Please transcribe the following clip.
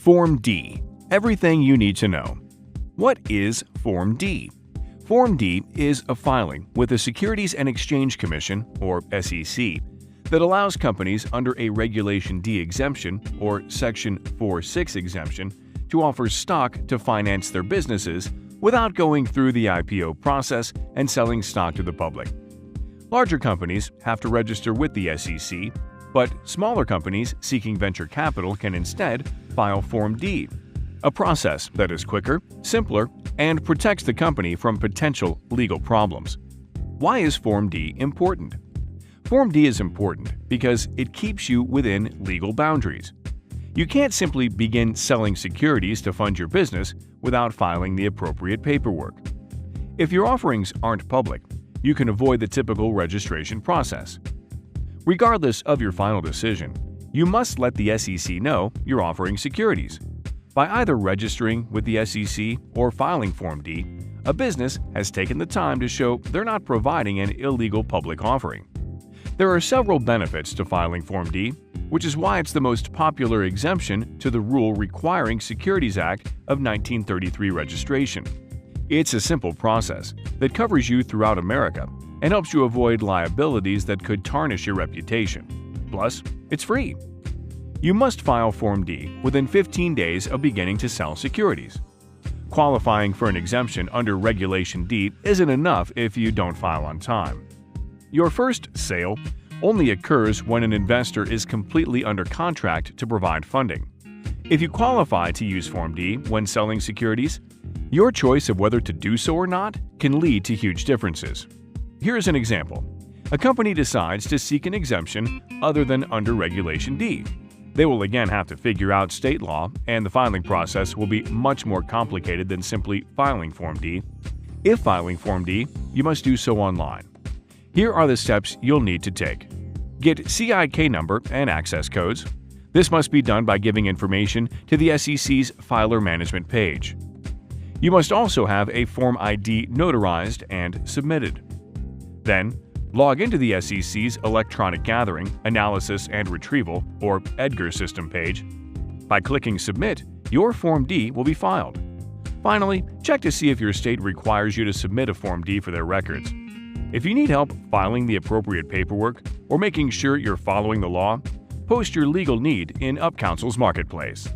Form D – Everything you need to know. What is Form D? Form D is a filing with the Securities and Exchange Commission, or SEC, that allows companies under a Regulation D exemption or Section 46 exemption to offer stock to finance their businesses without going through the IPO process and selling stock to the public. Larger companies have to register with the SEC, but smaller companies seeking venture capital can instead file Form D, a process that is quicker, simpler, and protects the company from potential legal problems. Why is Form D important? Form D is important because it keeps you within legal boundaries. You can't simply begin selling securities to fund your business without filing the appropriate paperwork. If your offerings aren't public, you can avoid the typical registration process. Regardless of your final decision, you must let the SEC know you're offering securities. By either registering with the SEC or filing Form D, a business has taken the time to show they're not providing an illegal public offering. There are several benefits to filing Form D, which is why it's the most popular exemption to the rule requiring Securities Act of 1933 registration. It's a simple process that covers you throughout America and helps you avoid liabilities that could tarnish your reputation. Plus, it's free. You must file Form D within 15 days of beginning to sell securities. Qualifying for an exemption under Regulation D isn't enough if you don't file on time. Your first sale only occurs when an investor is completely under contract to provide funding. If you qualify to use Form D when selling securities, your choice of whether to do so or not can lead to huge differences. Here's an example. A company decides to seek an exemption other than under Regulation D. They will again have to figure out state law, and the filing process will be much more complicated than simply filing Form D. If filing Form D, you must do so online. Here are the steps you'll need to take. Get CIK number and access codes. This must be done by giving information to the SEC's Filer Management page. You must also have a Form ID notarized and submitted. Then, log into the SEC's Electronic Gathering, Analysis and Retrieval, or EDGAR system page. By clicking Submit, your Form D will be filed. Finally, check to see if your state requires you to submit a Form D for their records. If you need help filing the appropriate paperwork or making sure you're following the law, post your legal need in UpCounsel's Marketplace.